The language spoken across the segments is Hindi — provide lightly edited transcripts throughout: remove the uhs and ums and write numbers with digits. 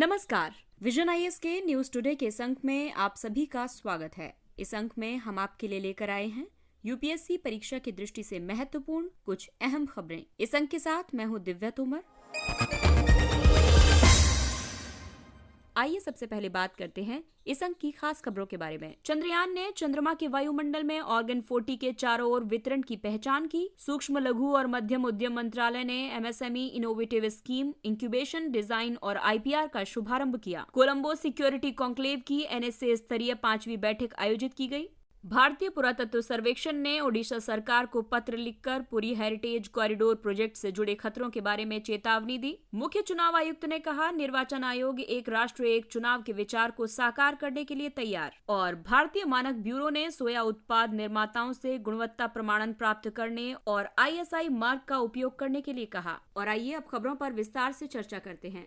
नमस्कार। विजन आईएएस के न्यूज टुडे के इस अंक में आप सभी का स्वागत है। इस अंक में हम आपके लिए लेकर आए हैं यूपीएससी परीक्षा की दृष्टि से महत्वपूर्ण कुछ अहम खबरें। इस अंक के साथ मैं हूं दिव्या तोमर। आइए सबसे पहले बात करते हैं इस अंक की खास खबरों के बारे में। चंद्रयान ने चंद्रमा के वायुमंडल में ऑर्गन 40 के चारों ओर वितरण की पहचान की। सूक्ष्म लघु और मध्यम उद्यम मंत्रालय ने MSME innovative scheme, incubation, design और आईपीआर का शुभारंभ किया। कोलंबो सिक्योरिटी कॉन्क्लेव की एनएसए स्तरीय 5वीं बैठक आयोजित की गई। भारतीय पुरातत्व सर्वेक्षण ने ओडिशा सरकार को पत्र लिखकर पुरी हेरिटेज कॉरिडोर प्रोजेक्ट से जुड़े खतरों के बारे में चेतावनी दी। मुख्य चुनाव आयुक्त ने कहा, निर्वाचन आयोग एक राष्ट्र एक चुनाव के विचार को साकार करने के लिए तैयार। और भारतीय मानक ब्यूरो ने सोया उत्पाद निर्माताओं से गुणवत्ता प्रमाणन प्राप्त करने और आईएसआई मार्क का उपयोग करने के लिए कहा। और आइए अब खबरों पर विस्तार से चर्चा करते हैं।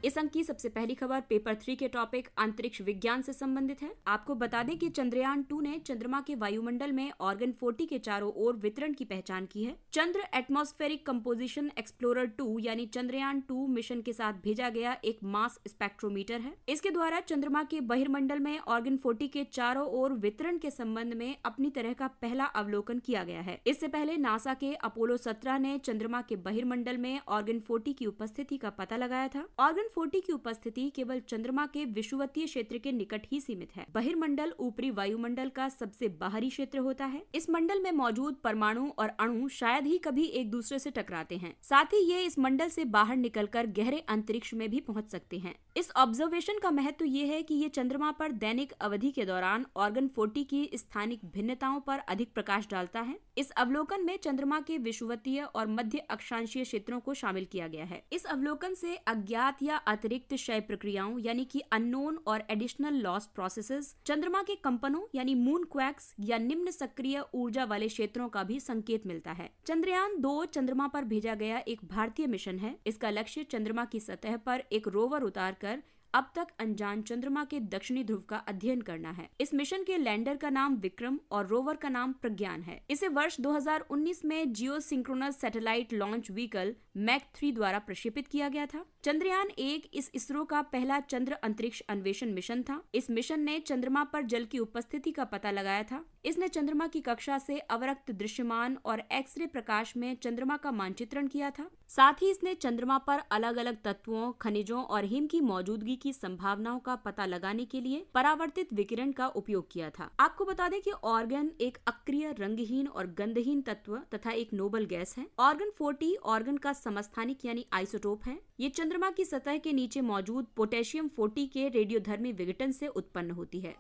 इस अंक की सबसे पहली खबर पेपर 3 के टॉपिक अंतरिक्ष विज्ञान से संबंधित है। आपको बता दें कि चंद्रयान 2 ने चंद्रमा के वायुमंडल में ऑर्गन 40 के चारों ओर वितरण की पहचान की है। चंद्र एटमॉस्फेरिक कंपोजिशन एक्सप्लोरर 2 यानी चंद्रयान 2 मिशन के साथ भेजा गया एक मास स्पेक्ट्रोमीटर है। इसके द्वारा चंद्रमा के बहिर्मंडल में ऑर्गन 40 के चारों ओर वितरण के संबंध में अपनी तरह का पहला अवलोकन किया गया है। इससे पहले नासा के अपोलो 17 ने चंद्रमा के बहिर्मंडल में ऑर्गन 40 की उपस्थिति का पता लगाया था। ऑर्गन 40 की उपस्थिति केवल चंद्रमा के विषुवतीय क्षेत्र के निकट ही सीमित है। बहिर्मंडल ऊपरी वायुमंडल का सबसे बाहरी क्षेत्र होता है। इस मंडल में मौजूद परमाणु और अणु शायद ही कभी एक दूसरे से टकराते हैं। साथ ही ये इस मंडल से बाहर निकलकर गहरे अंतरिक्ष में भी पहुंच सकते हैं। इस ऑब्जर्वेशन का महत्व ये है कि ये चंद्रमा पर दैनिक अवधि के दौरान ऑर्गन 40 की स्थानिक भिन्नताओं पर अधिक प्रकाश डालता है। इस अवलोकन में चंद्रमा के विषुवतीय और मध्य अक्षांशीय क्षेत्रों को शामिल किया गया है। इस अवलोकन से अज्ञात या अतिरिक्त क्षय प्रक्रियाओं यानी कि अननोन और एडिशनल लॉस प्रोसेसेस, चंद्रमा के कंपनों यानी मून क्वैक्स या निम्न सक्रिय ऊर्जा वाले क्षेत्रों का भी संकेत मिलता है। चंद्रयान 2 चंद्रमा पर भेजा गया एक भारतीय मिशन है। इसका लक्ष्य चंद्रमा की सतह पर एक रोवर उतारकर अब तक अनजान चंद्रमा के दक्षिणी ध्रुव का अध्ययन करना है। इस मिशन के लैंडर का नाम विक्रम और रोवर का नाम प्रज्ञान है। इसे वर्ष 2019 में geosynchronous satellite launch vehicle mark 3 द्वारा प्रक्षेपित किया गया था। चंद्रयान 1 इस इसरो का पहला चंद्र अंतरिक्ष अन्वेषण मिशन था। इस मिशन ने चंद्रमा पर जल की उपस्थिति का पता लगाया था। इसने चंद्रमा की कक्षा से अवरक्त दृश्यमान और एक्सरे प्रकाश में चंद्रमा का मानचित्रण किया था। साथ ही इसने चंद्रमा पर अलग अलग तत्वों, खनिजों और हिम की मौजूदगी की संभावनाओं का पता लगाने के लिए परावर्तित विकिरण का उपयोग किया था। आपको बता दें कि ऑर्गन एक अक्रिय, रंगहीन और गंधहीन तत्व तथा एक नोबल गैस है। ऑर्गन 40 ऑर्गन का समस्थानिक यानी आइसोटोप है। ये चंद्रमा की सतह के नीचे मौजूद पोटेशियम 40 के रेडियोधर्मी विघटन से उत्पन्न होती है।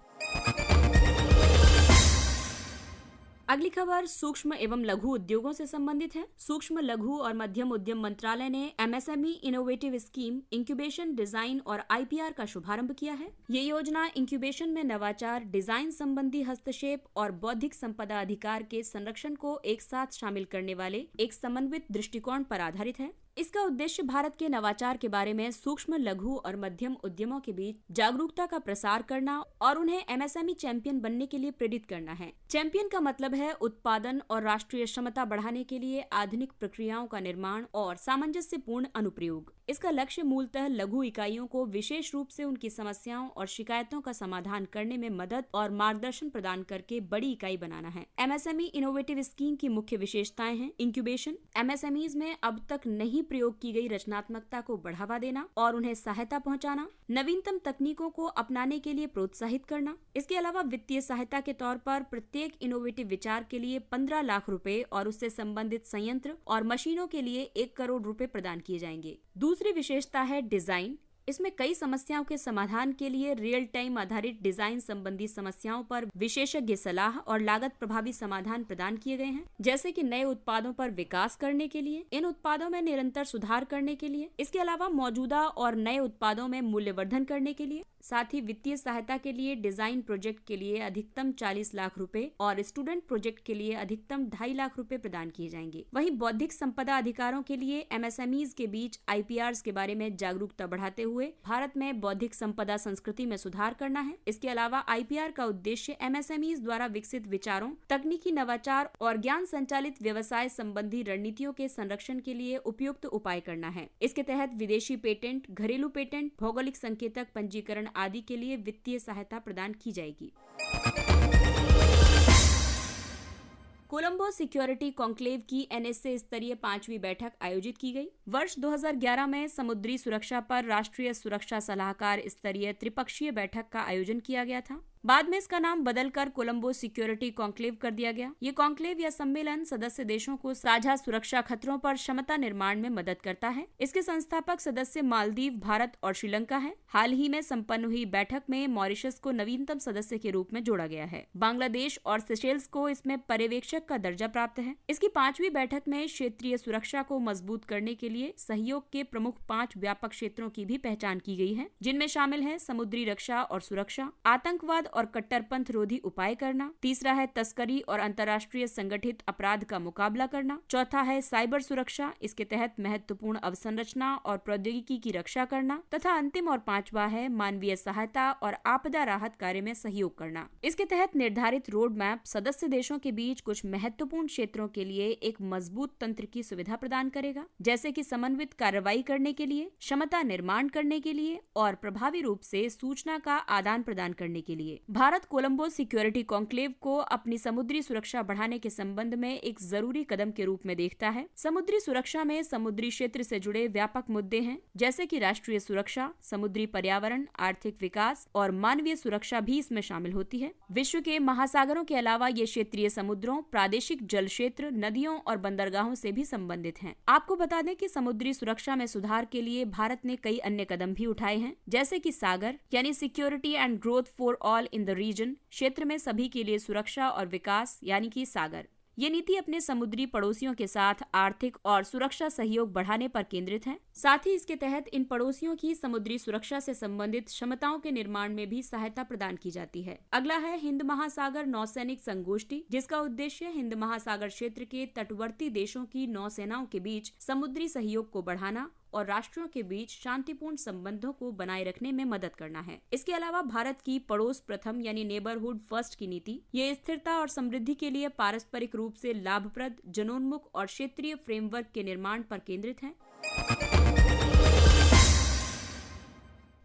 अगली खबर सूक्ष्म एवं लघु उद्योगों से संबंधित है। सूक्ष्म लघु और मध्यम उद्यम मंत्रालय ने MSME innovative scheme, incubation, design और आईपीआर का शुभारंभ किया है। ये योजना इंक्यूबेशन में नवाचार, डिजाइन संबंधी हस्तक्षेप और बौद्धिक संपदा अधिकार के संरक्षण को एक साथ शामिल करने वाले एक समन्वित दृष्टिकोण पर आधारित है। इसका उद्देश्य भारत के नवाचार के बारे में सूक्ष्म, लघु और मध्यम उद्यमों के बीच जागरूकता का प्रसार करना और उन्हें एमएसएमई चैंपियन बनने के लिए प्रेरित करना है। चैंपियन का मतलब है उत्पादन और राष्ट्रीय क्षमता बढ़ाने के लिए आधुनिक प्रक्रियाओं का निर्माण और सामंजस्यपूर्ण अनुप्रयोग। इसका लक्ष्य मूलतः लघु इकाइयों को विशेष रूप से उनकी समस्याओं और शिकायतों का समाधान करने में मदद और मार्गदर्शन प्रदान करके बड़ी इकाई बनाना है। एमएसएमई इनोवेटिव स्कीम की मुख्य विशेषताएं हैं इंक्यूबेशन, एमएसएमईज में अब तक नहीं प्रयोग की गई रचनात्मकता को बढ़ावा देना और उन्हें सहायता पहुंचाना, नवीनतम तकनीकों को अपनाने के लिए प्रोत्साहित करना। इसके अलावा वित्तीय सहायता के तौर पर प्रत्येक इनोवेटिव विचार के लिए 15 लाख रुपए और उससे संबंधित संयंत्र और मशीनों के लिए 1 करोड़ रुपए प्रदान किए जाएंगे। दूसरी विशेषता है डिजाइन। इसमें कई समस्याओं के समाधान के लिए रियल टाइम आधारित डिजाइन संबंधी समस्याओं पर विशेषज्ञ सलाह और लागत प्रभावी समाधान प्रदान किए गए हैं, जैसे कि नए उत्पादों पर विकास करने के लिए, इन उत्पादों में निरंतर सुधार करने के लिए, इसके अलावा मौजूदा और नए उत्पादों में मूल्यवर्धन करने के लिए। साथ ही वित्तीय सहायता के लिए डिजाइन प्रोजेक्ट के लिए अधिकतम 40 लाख रुपए और स्टूडेंट प्रोजेक्ट के लिए अधिकतम 2.5 लाख रुपए प्रदान किए जाएंगे। वहीं बौद्धिक संपदा अधिकारों के लिए MSMEs के बीच IPRs के बारे में जागरूकता बढ़ाते हुए भारत में बौद्धिक संपदा संस्कृति में सुधार करना है। इसके अलावा IPR का उद्देश्य MSMEs द्वारा विकसित विचारों, तकनीकी नवाचार और ज्ञान संचालित व्यवसाय संबंधी रणनीतियों के संरक्षण के लिए उपयुक्त उपाय करना है। इसके तहत विदेशी पेटेंट, घरेलू पेटेंट, भौगोलिक संकेतक पंजीकरण आदि के लिए वित्तीय सहायता प्रदान की जाएगी। कोलंबो सिक्योरिटी कॉन्क्लेव की NSA स्तरीय 5वीं बैठक आयोजित की गई। वर्ष 2011 में समुद्री सुरक्षा पर राष्ट्रीय सुरक्षा सलाहकार स्तरीय त्रिपक्षीय बैठक का आयोजन किया गया था। बाद में इसका नाम बदलकर कोलंबो सिक्योरिटी कॉन्क्लेव कर दिया गया। ये कॉन्क्लेव या सम्मेलन सदस्य देशों को साझा सुरक्षा खतरों पर क्षमता निर्माण में मदद करता है। इसके संस्थापक सदस्य मालदीव, भारत और श्रीलंका है। हाल ही में संपन्न हुई बैठक में मॉरिशस को नवीनतम सदस्य के रूप में जोड़ा गया है। बांग्लादेश और सेशेल्स को इसमें पर्यवेक्षक का दर्जा प्राप्त है। इसकी 5वीं बैठक में क्षेत्रीय सुरक्षा को मजबूत करने के लिए सहयोग के प्रमुख 5 व्यापक क्षेत्रों की भी पहचान की गई है, जिनमें शामिल है समुद्री रक्षा और सुरक्षा, आतंकवाद और कट्टरपंथ रोधी उपाय करना, तीसरा है तस्करी और अंतर्राष्ट्रीय संगठित अपराध का मुकाबला करना, चौथा है साइबर सुरक्षा, इसके तहत महत्वपूर्ण अवसंरचना और प्रौद्योगिकी की रक्षा करना, तथा अंतिम और 5वां है मानवीय सहायता और आपदा राहत कार्य में सहयोग करना। इसके तहत निर्धारित रोड मैप सदस्य देशों के बीच कुछ महत्वपूर्ण क्षेत्रों के लिए एक मजबूत तंत्र की सुविधा प्रदान करेगा, जैसे कि समन्वित कार्रवाई करने के लिए, क्षमता निर्माण करने के लिए और प्रभावी रूप से सूचना का आदान प्रदान करने के लिए। भारत कोलंबो सिक्योरिटी कॉन्क्लेव को अपनी समुद्री सुरक्षा बढ़ाने के संबंध में एक जरूरी कदम के रूप में देखता है। समुद्री सुरक्षा में समुद्री क्षेत्र से जुड़े व्यापक मुद्दे हैं, जैसे कि राष्ट्रीय सुरक्षा, समुद्री पर्यावरण, आर्थिक विकास और मानवीय सुरक्षा भी इसमें शामिल होती है। विश्व के महासागरों के अलावा ये क्षेत्रीय समुद्रों, प्रादेशिक जल क्षेत्र, नदियों और बंदरगाहों से भी संबंधित हैं। आपको बता दें कि समुद्री सुरक्षा में सुधार के लिए भारत ने कई अन्य कदम भी उठाए हैं, जैसे कि सागर यानी security and growth for all in the region, क्षेत्र में सभी के लिए सुरक्षा और विकास यानी कि सागर। ये नीति अपने समुद्री पड़ोसियों के साथ आर्थिक और सुरक्षा सहयोग बढ़ाने पर केंद्रित है। साथ ही इसके तहत इन पड़ोसियों की समुद्री सुरक्षा से संबंधित क्षमताओं के निर्माण में भी सहायता प्रदान की जाती है। अगला है हिंद महासागर नौसैनिक संगोष्ठी, जिसका उद्देश्य हिंद महासागर क्षेत्र के तटवर्ती देशों की नौसेनाओं के बीच समुद्री सहयोग को बढ़ाना और राष्ट्रों के बीच शांतिपूर्ण संबंधों को बनाए रखने में मदद करना है। इसके अलावा भारत की पड़ोस प्रथम यानी नेबरहुड फर्स्ट की नीति, ये स्थिरता और समृद्धि के लिए पारस्परिक रूप से लाभप्रद, जनोन्मुख और क्षेत्रीय फ्रेमवर्क के निर्माण पर केंद्रित है।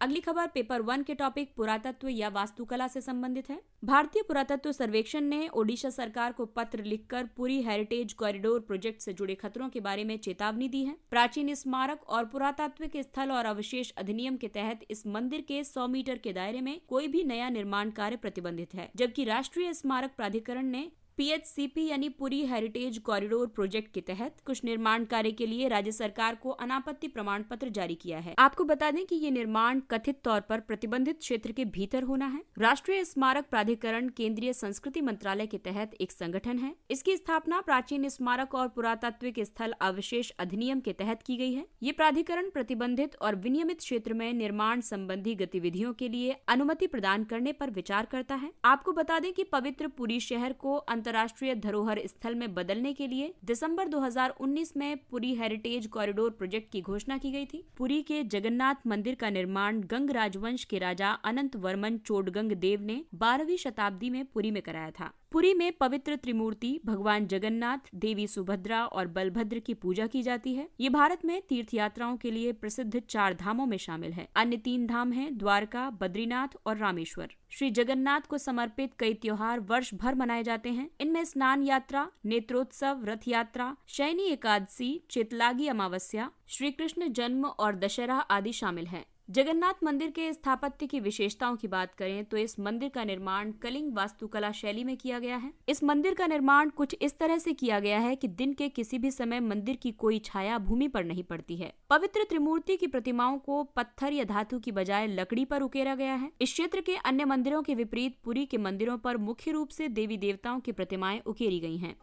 अगली खबर पेपर 1 के टॉपिक पुरातत्व या वास्तुकला से संबंधित है। भारतीय पुरातत्व सर्वेक्षण ने ओडिशा सरकार को पत्र लिखकर पुरी हेरिटेज कॉरिडोर प्रोजेक्ट से जुड़े खतरों के बारे में चेतावनी दी है। प्राचीन स्मारक और पुरातात्विक स्थल और अवशेष अधिनियम के तहत इस मंदिर के 100 मीटर के दायरे में कोई भी नया निर्माण कार्य प्रतिबंधित है, जबकि राष्ट्रीय स्मारक प्राधिकरण ने PHCP यानी पुरी हेरिटेज कॉरिडोर प्रोजेक्ट के तहत कुछ निर्माण कार्य के लिए राज्य सरकार को अनापत्ति प्रमाण पत्र जारी किया है। आपको बता दें कि ये निर्माण कथित तौर पर प्रतिबंधित क्षेत्र के भीतर होना है। राष्ट्रीय स्मारक प्राधिकरण केंद्रीय संस्कृति मंत्रालय के तहत एक संगठन है। इसकी स्थापना प्राचीन स्मारक और पुरातात्विक स्थल अवशेष अधिनियम के तहत की गई है। ये प्राधिकरण प्रतिबंधित और विनियमित क्षेत्र में निर्माण संबंधी गतिविधियों के लिए अनुमति प्रदान करने पर विचार करता है। आपको बता दें कि पवित्र पुरी शहर को अंतर्राष्ट्रीय धरोहर स्थल में बदलने के लिए दिसंबर 2019 में पुरी हेरिटेज कॉरिडोर प्रोजेक्ट की घोषणा की गई थी। पुरी के जगन्नाथ मंदिर का निर्माण गंग राजवंश के राजा अनंत वर्मन चोडगंग देव ने 12वीं शताब्दी में पुरी में कराया था। पुरी में पवित्र त्रिमूर्ति भगवान जगन्नाथ, देवी सुभद्रा और बलभद्र की पूजा की जाती है। ये भारत में तीर्थ यात्राओं के लिए प्रसिद्ध 4 धामों में शामिल है। अन्य 3 धाम हैं द्वारका, बद्रीनाथ और रामेश्वर। श्री जगन्नाथ को समर्पित कई त्योहार वर्ष भर मनाए जाते हैं। इनमें स्नान यात्रा, नेत्रोत्सव, रथ यात्रा, शयनी एकादशी, चेतलागी अमावस्या, श्री कृष्ण जन्म और दशहरा आदि शामिल हैं। जगन्नाथ मंदिर के स्थापत्य की विशेषताओं की बात करें तो इस मंदिर का निर्माण कलिंग वास्तुकला शैली में किया गया है। इस मंदिर का निर्माण कुछ इस तरह से किया गया है कि दिन के किसी भी समय मंदिर की कोई छाया भूमि पर नहीं पड़ती है। पवित्र त्रिमूर्ति की प्रतिमाओं को पत्थर या धातु की बजाय लकड़ी पर उकेरा गया है। इस क्षेत्र के अन्य मंदिरों के विपरीत पुरी के मंदिरों पर मुख्य रूप से देवी देवताओं की प्रतिमाएं उकेरी गई हैं।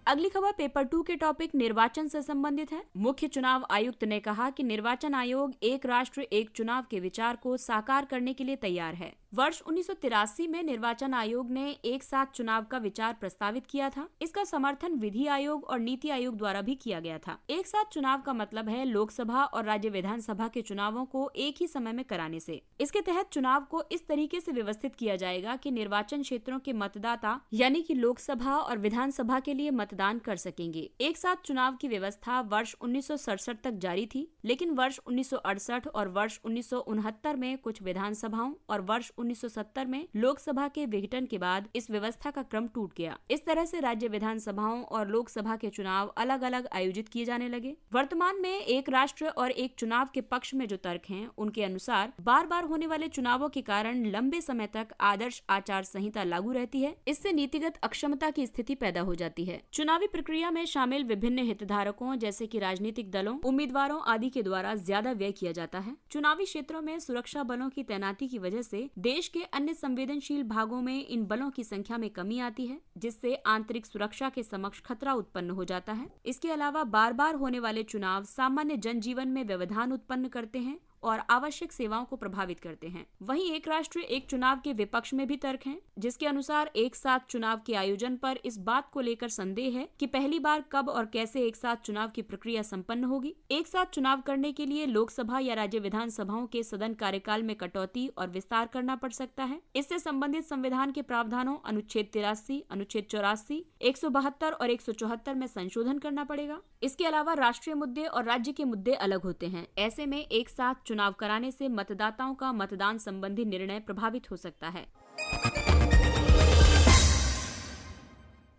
अगली खबर पेपर 2 के टॉपिक निर्वाचन से संबंधित है। मुख्य चुनाव आयुक्त ने कहा कि निर्वाचन आयोग एक राष्ट्र एक चुनाव के विचार को साकार करने के लिए तैयार है। वर्ष 1983 में निर्वाचन आयोग ने एक साथ चुनाव का विचार प्रस्तावित किया था। इसका समर्थन विधि आयोग और नीति आयोग द्वारा भी किया गया था। एक साथ चुनाव का मतलब है लोकसभा और राज्य विधानसभा के चुनावों को एक ही समय में कराने से। इसके तहत चुनाव को इस तरीके से व्यवस्थित किया जाएगा कि निर्वाचन क्षेत्रों के मतदाता यानी कि लोकसभा और विधानसभा के लिए मतदान कर सकेंगे। एक साथ चुनाव की व्यवस्था वर्ष 1967 तक जारी थी, लेकिन वर्ष 1968 और वर्ष 1969 में कुछ विधानसभाओं और वर्ष 1970 में लोकसभा के विघटन के बाद इस व्यवस्था का क्रम टूट गया। इस तरह से राज्य विधानसभाओं और लोकसभा के चुनाव अलग अलग आयोजित किए जाने लगे। वर्तमान में एक राष्ट्र और एक चुनाव के पक्ष में जो तर्क हैं, उनके अनुसार बार बार होने वाले चुनावों के कारण लंबे समय तक आदर्श आचार संहिता लागू रहती है। इससे नीतिगत अक्षमता की स्थिति पैदा हो जाती है। चुनावी प्रक्रिया में शामिल विभिन्न हितधारकों जैसे कि राजनीतिक दलों, उम्मीदवारों आदि के द्वारा ज्यादा व्यय किया जाता है। चुनावी क्षेत्रों में सुरक्षा बलों की तैनाती की वजह से देश के अन्य संवेदनशील भागों में इन बलों की संख्या में कमी आती है, जिससे आंतरिक सुरक्षा के समक्ष खतरा उत्पन्न हो जाता है। इसके अलावा बार बार होने वाले चुनाव सामान्य जनजीवन में व्यवधान उत्पन्न करते हैं और आवश्यक सेवाओं को प्रभावित करते हैं। वहीं एक राष्ट्र एक चुनाव के विपक्ष में भी तर्क हैं, जिसके अनुसार एक साथ चुनाव के आयोजन पर इस बात को लेकर संदेह है कि पहली बार कब और कैसे एक साथ चुनाव की प्रक्रिया संपन्न होगी। एक साथ चुनाव करने के लिए लोकसभा या राज्य विधानसभाओं के सदन कार्यकाल में कटौती और विस्तार करना पड़ सकता है। इससे संबंधित संविधान के प्रावधानों अनुच्छेद 83, अनुच्छेद 84, 172 और 174 में संशोधन करना पड़ेगा। इसके अलावा राष्ट्रीय मुद्दे और राज्य के मुद्दे अलग होते हैं। ऐसे में एक साथ चुनाव कराने से मतदाताओं का मतदान संबंधी निर्णय प्रभावित हो सकता है।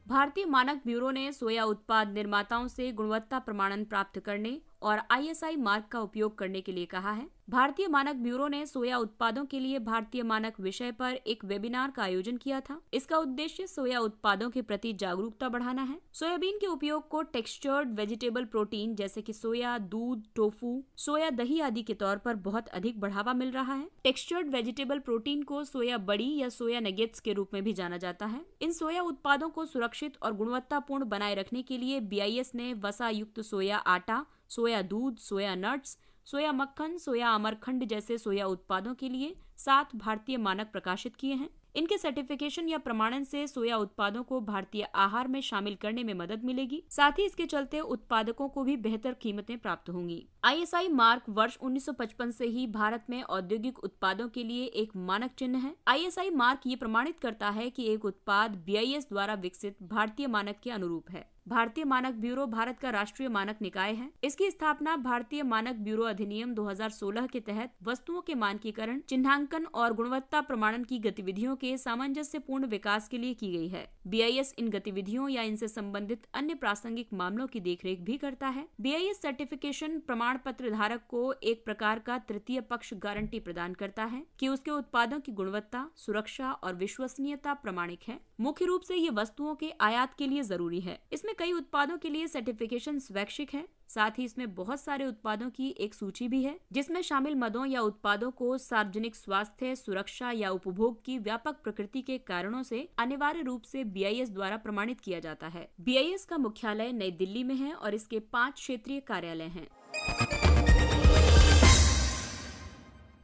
भारतीय मानक ब्यूरो ने सोया उत्पाद निर्माताओं से गुणवत्ता प्रमाणन प्राप्त करने और ISI मार्क का उपयोग करने के लिए कहा है। भारतीय मानक ब्यूरो ने सोया उत्पादों के लिए भारतीय मानक विषय पर एक वेबिनार का आयोजन किया था। इसका उद्देश्य सोया उत्पादों के प्रति जागरूकता बढ़ाना है। सोयाबीन के उपयोग को टेक्सचर्ड वेजिटेबल प्रोटीन जैसे कि सोया दूध, टोफू, सोया दही आदि के तौर पर बहुत अधिक बढ़ावा मिल रहा है। टेक्सचर्ड वेजिटेबल प्रोटीन को सोया बड़ी या सोया नगेट्स के रूप में भी जाना जाता है। इन सोया उत्पादों को सुरक्षित और गुणवत्तापूर्ण बनाए रखने के लिए BIS ने वसा युक्त सोया आटा, सोया दूध, सोया नट्स, सोया मक्खन, सोया अमरखंड जैसे सोया उत्पादों के लिए 7 भारतीय मानक प्रकाशित किए हैं। इनके सर्टिफिकेशन या प्रमाणन से सोया उत्पादों को भारतीय आहार में शामिल करने में मदद मिलेगी। साथ ही इसके चलते उत्पादकों को भी बेहतर कीमतें प्राप्त होंगी। ISI मार्क वर्ष 1955 से ही भारत में औद्योगिक उत्पादों के लिए एक मानक चिन्ह है। ISI मार्क ये प्रमाणित करता है कि एक उत्पाद BIS द्वारा विकसित भारतीय मानक के अनुरूप है। भारतीय मानक ब्यूरो भारत का राष्ट्रीय मानक निकाय है। इसकी स्थापना भारतीय मानक ब्यूरो अधिनियम 2016 के तहत वस्तुओं के मानकीकरण, चिन्हांकन और गुणवत्ता प्रमाणन की गतिविधियों के सामंजस्यपूर्ण विकास के लिए की गई है। BIS इन गतिविधियों या इनसे संबंधित अन्य प्रासंगिक मामलों की देखरेख भी करता है। BIS सर्टिफिकेशन प्रमाण पत्र धारक को एक प्रकार का तृतीय पक्ष गारंटी प्रदान करता है कि उसके उत्पादों की गुणवत्ता, सुरक्षा और विश्वसनीयता प्रमाणिक है। मुख्य रूप से ये वस्तुओं के आयात के लिए जरूरी है। इसमें कई उत्पादों के लिए सर्टिफिकेशन स्वैच्छिक है। साथ ही इसमें बहुत सारे उत्पादों की एक सूची भी है, जिसमें शामिल मदों या उत्पादों को सार्वजनिक स्वास्थ्य, सुरक्षा या उपभोग की व्यापक प्रकृति के कारणों से अनिवार्य रूप से BIS द्वारा प्रमाणित किया जाता है। BIS का मुख्यालय नई दिल्ली में है और इसके 5 क्षेत्रीय कार्यालय हैं।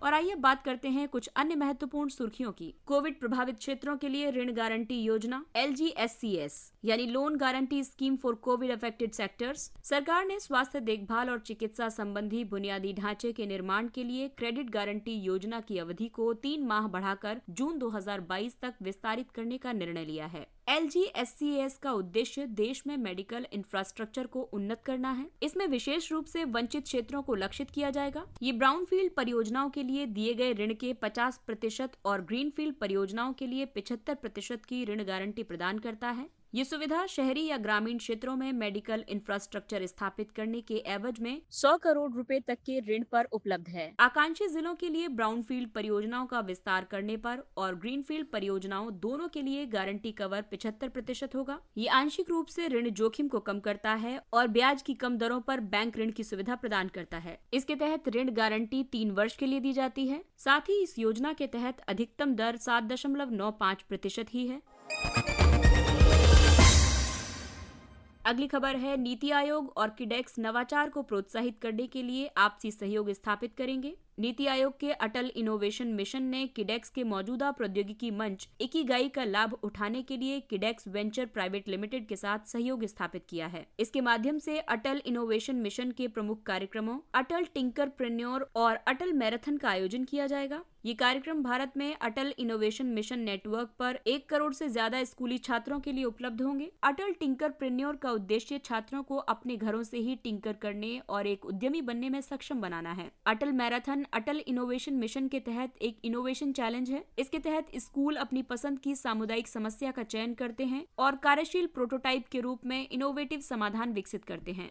और आइए बात करते हैं कुछ अन्य महत्वपूर्ण सुर्खियों की। कोविड प्रभावित क्षेत्रों के लिए ऋण गारंटी योजना LGSCS यानी loan guarantee scheme for Covid affected sectors. सरकार ने स्वास्थ्य देखभाल और चिकित्सा संबंधी बुनियादी ढांचे के निर्माण के लिए क्रेडिट गारंटी योजना की अवधि को 3 माह बढ़ाकर जून 2022 तक विस्तारित करने का निर्णय लिया है। LGSCS का उद्देश्य देश में मेडिकल इंफ्रास्ट्रक्चर को उन्नत करना है। इसमें विशेष रूप से वंचित क्षेत्रों को लक्षित किया जाएगा। ये ब्राउनफील्ड परियोजनाओं के लिए दिए गए ऋण के 50% और ग्रीनफील्ड परियोजनाओं के लिए 75% की ऋण गारंटी प्रदान करता है। ये सुविधा शहरी या ग्रामीण क्षेत्रों में मेडिकल इंफ्रास्ट्रक्चर स्थापित करने के एवज में 100 करोड़ रुपए तक के ऋण पर उपलब्ध है। आकांक्षी जिलों के लिए ब्राउनफील्ड परियोजनाओं का विस्तार करने पर और ग्रीनफील्ड परियोजनाओं दोनों के लिए गारंटी कवर 75% होगा। ये आंशिक रूप से ऋण जोखिम को कम करता है और ब्याज की कम दरों पर बैंक ऋण की सुविधा प्रदान करता है। इसके तहत ऋण गारंटी 3 वर्ष के लिए दी जाती है। साथ ही इस योजना के तहत अधिकतम दर 7.95% ही है। अगली खबर है, नीति आयोग और किडेक्स नवाचार को प्रोत्साहित करने के लिए आपसी सहयोग स्थापित करेंगे। नीति आयोग के अटल इनोवेशन मिशन ने किडेक्स के मौजूदा प्रौद्योगिकी मंच इकिगाई का लाभ उठाने के लिए किडेक्स वेंचर प्राइवेट लिमिटेड के साथ सहयोग स्थापित किया है। इसके माध्यम से अटल इनोवेशन मिशन के प्रमुख कार्यक्रमों अटल टिंकरप्रेन्योर और अटल मैराथन का आयोजन किया जाएगा। ये कार्यक्रम भारत में अटल इनोवेशन मिशन नेटवर्क पर 1 करोड़ से ज्यादा स्कूली छात्रों के लिए उपलब्ध होंगे। अटल टिंकरप्रेन्योर का उद्देश्य छात्रों को अपने घरों से ही टिंकर करने और एक उद्यमी बनने में सक्षम बनाना है। अटल मैराथन अटल इनोवेशन मिशन के तहत एक इनोवेशन चैलेंज है। इसके तहत स्कूल अपनी पसंद की सामुदायिक समस्या का चयन करते हैं और कार्यशील प्रोटोटाइप के रूप में इनोवेटिव समाधान विकसित करते हैं।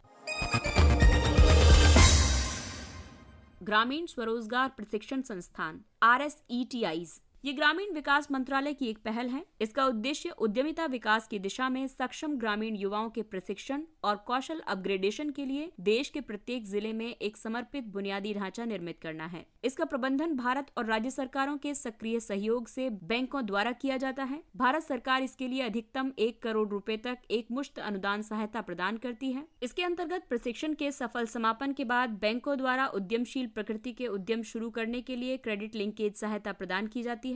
ग्रामीण स्वरोजगार प्रशिक्षण संस्थान RSETIs ये ग्रामीण विकास मंत्रालय की एक पहल है। इसका उद्देश्य उद्यमिता विकास की दिशा में सक्षम ग्रामीण युवाओं के प्रशिक्षण और कौशल अपग्रेडेशन के लिए देश के प्रत्येक जिले में एक समर्पित बुनियादी ढांचा निर्मित करना है। इसका प्रबंधन भारत और राज्य सरकारों के सक्रिय सहयोग से बैंकों द्वारा किया जाता है। भारत सरकार इसके लिए अधिकतम 1 करोड़ रुपए तक एक मुश्त अनुदान सहायता प्रदान करती है। इसके अंतर्गत प्रशिक्षण के सफल समापन के बाद बैंकों द्वारा उद्यमशील प्रकृति के उद्यम शुरू करने के लिए क्रेडिट लिंकेज सहायता प्रदान की जाती है।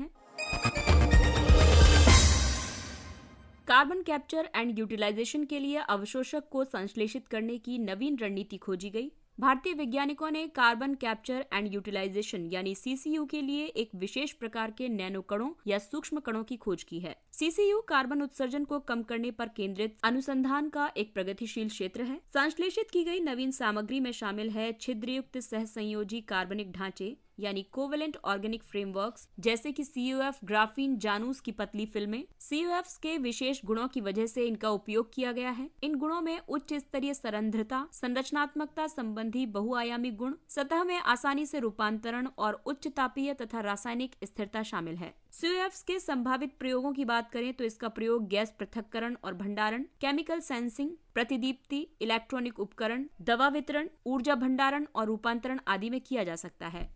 कार्बन कैप्चर एंड यूटिलाइजेशन के लिए अवशोषक को संश्लेषित करने की नवीन रणनीति खोजी गई। भारतीय वैज्ञानिकों ने कार्बन कैप्चर एंड यूटिलाइजेशन यानी CCU के लिए एक विशेष प्रकार के नैनो कणों या सूक्ष्म कणों की खोज की है। CCU कार्बन उत्सर्जन को कम करने पर केंद्रित अनुसंधान का एक प्रगतिशील क्षेत्र है। संश्लेषित की गई नवीन सामग्री में शामिल है छिद्रयुक्त सहसंयोजी कार्बनिक ढांचे यानी कोवेलेंट ऑर्गेनिक फ्रेमवर्क्स, जैसे कि COF ग्राफीन जानूस की पतली फिल्में। COFs के विशेष गुणों की वजह से इनका उपयोग किया गया है। इन गुणों में उच्च स्तरीय सरंध्रता, संरचनात्मकता संबंधी बहुआयामी गुण, सतह में आसानी से रूपांतरण और उच्च तापीय तथा रासायनिक स्थिरता शामिल है। COFs के संभावित प्रयोगों की बात करें तो इसका प्रयोग गैस पृथक्करण और भंडारण, केमिकल सेंसिंग, प्रतिदीप्ति, इलेक्ट्रॉनिक उपकरण, दवा वितरण, ऊर्जा भंडारण और रूपांतरण आदि में किया जा सकता है।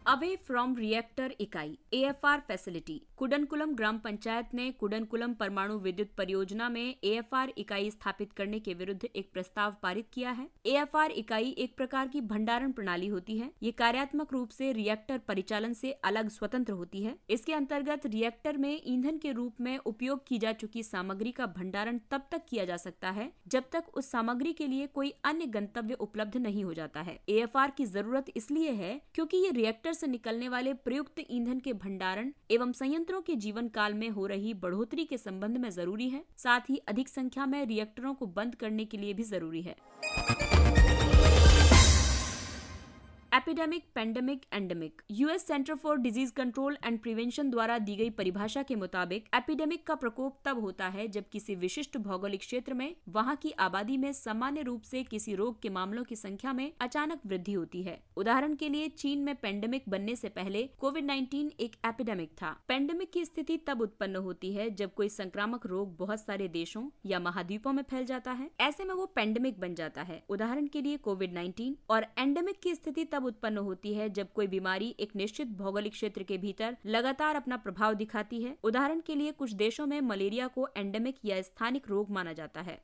अवे फ्रॉम रिएक्टर इकाई AFR फैसिलिटी। कुडनकुलम ग्राम पंचायत ने कुडनकुलम परमाणु विद्युत परियोजना में AFR इकाई स्थापित करने के विरुद्ध एक प्रस्ताव पारित किया है। AFR इकाई एक प्रकार की भंडारण प्रणाली होती है। ये कार्यात्मक रूप से रिएक्टर परिचालन से अलग स्वतंत्र होती है। इसके अंतर्गत रिएक्टर में ईंधन के रूप में उपयोग की जा चुकी सामग्री का भंडारण तब तक किया जा सकता है जब तक उस सामग्री के लिए कोई अन्य गंतव्य उपलब्ध नहीं हो जाता है। AFR की जरूरत इसलिए है क्योंकि ये रिएक्टर से निकलने वाले प्रयुक्त ईंधन के भंडारण एवं संयंत्रों के जीवन काल में हो रही बढ़ोतरी के संबंध में जरूरी है। साथ ही अधिक संख्या में रिएक्टरों को बंद करने के लिए भी जरूरी है। Epidemic, pandemic, endemic. US centre for disease control and prevention द्वारा दी गई परिभाषा के मुताबिक एपिडेमिक का प्रकोप तब होता है जब किसी विशिष्ट भौगोलिक क्षेत्र में वहां की आबादी में सामान्य रूप से किसी रोग के मामलों की संख्या में अचानक वृद्धि होती है। उदाहरण के लिए चीन में पेंडेमिक बनने से पहले कोविड-19 एक एपिडेमिक था। पेंडेमिक की स्थिति तब उत्पन्न होती है जब कोई संक्रामक रोग बहुत सारे देशों या महाद्वीपों में फैल जाता है। ऐसे में वो पेंडेमिक बन जाता है। उदाहरण के लिए कोविड-19। और एंडेमिक की स्थिति तब उत्पन्न होती है जब कोई बीमारी एक निश्चित भौगोलिक क्षेत्र के भीतर लगातार अपना प्रभाव दिखाती है। उदाहरण के लिए कुछ देशों में मलेरिया को एंडेमिक या स्थानिक रोग माना जाता है।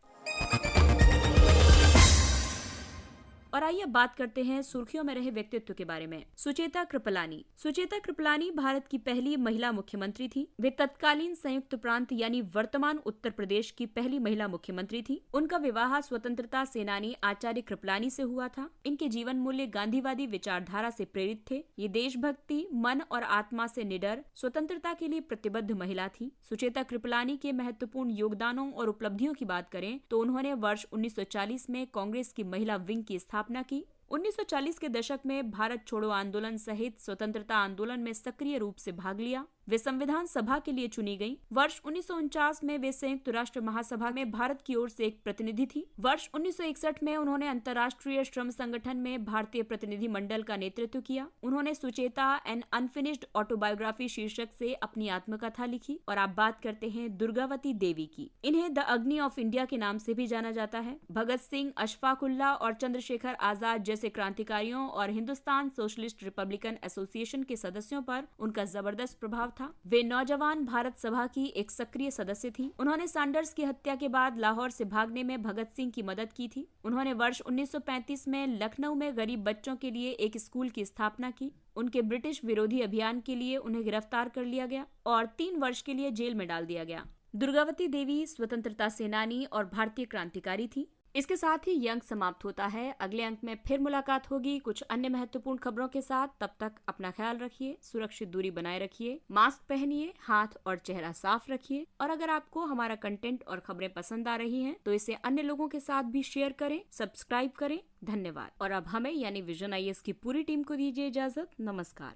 और आइए बात करते हैं सुर्खियों में रहे व्यक्तित्व के बारे में। सुचेता कृपलानी। सुचेता कृपलानी भारत की पहली महिला मुख्यमंत्री थी। वे तत्कालीन संयुक्त प्रांत यानी वर्तमान उत्तर प्रदेश की पहली महिला मुख्यमंत्री थी। उनका विवाह स्वतंत्रता सेनानी आचार्य कृपलानी से हुआ था। इनके जीवन मूल्य गांधीवादी विचारधारा से प्रेरित थे। ये देशभक्ति, मन और आत्मा से निडर, स्वतंत्रता के लिए प्रतिबद्ध महिला थी। सुचेता कृपलानी के महत्वपूर्ण योगदानों और उपलब्धियों की बात करें तो उन्होंने वर्ष 1940 में कांग्रेस की महिला विंग की स्थापना की। 1940 के दशक में भारत छोड़ो आंदोलन सहित स्वतंत्रता आंदोलन में सक्रिय रूप से भाग लिया। वे संविधान सभा के लिए चुनी गईं। वर्ष 1949 में वे संयुक्त राष्ट्र महासभा में भारत की ओर से एक प्रतिनिधि थी। वर्ष 1961 में उन्होंने अंतर्राष्ट्रीय श्रम संगठन में भारतीय प्रतिनिधि मंडल का नेतृत्व किया। उन्होंने सुचेता एन अनफिनिश्ड ऑटोबायोग्राफी शीर्षक से अपनी आत्मकथा लिखी। और आप बात करते हैं दुर्गावती देवी की। इन्हें द अग्नि ऑफ इंडिया के नाम से भी जाना जाता है। भगत सिंह, अशफाक उल्लाह और चंद्रशेखर आजाद जैसे क्रांतिकारियों और हिंदुस्तान सोशलिस्ट रिपब्लिकन एसोसिएशन के सदस्यों पर उनका जबरदस्त प्रभाव था। वे नौजवान भारत सभा की एक सक्रिय सदस्य थी। उन्होंने सैंडर्स की हत्या के बाद लाहौर से भागने में भगत सिंह की मदद की थी। उन्होंने वर्ष 1935 में लखनऊ में गरीब बच्चों के लिए एक स्कूल की स्थापना की। उनके ब्रिटिश विरोधी अभियान के लिए उन्हें गिरफ्तार कर लिया गया और 3 वर्ष के लिए जेल में डाल दिया गया। दुर्गावती देवी स्वतंत्रता सेनानी और भारतीय क्रांतिकारी थी। इसके साथ ही ये अंक समाप्त होता है। अगले अंक में फिर मुलाकात होगी कुछ अन्य महत्वपूर्ण खबरों के साथ। तब तक अपना ख्याल रखिए, सुरक्षित दूरी बनाए रखिए, मास्क पहनिए, हाथ और चेहरा साफ रखिए और अगर आपको हमारा कंटेंट और खबरें पसंद आ रही हैं तो इसे अन्य लोगों के साथ भी शेयर करें, सब्सक्राइब करें। धन्यवाद। और अब हमें यानी विजन IAS की पूरी टीम को दीजिए इजाजत। नमस्कार।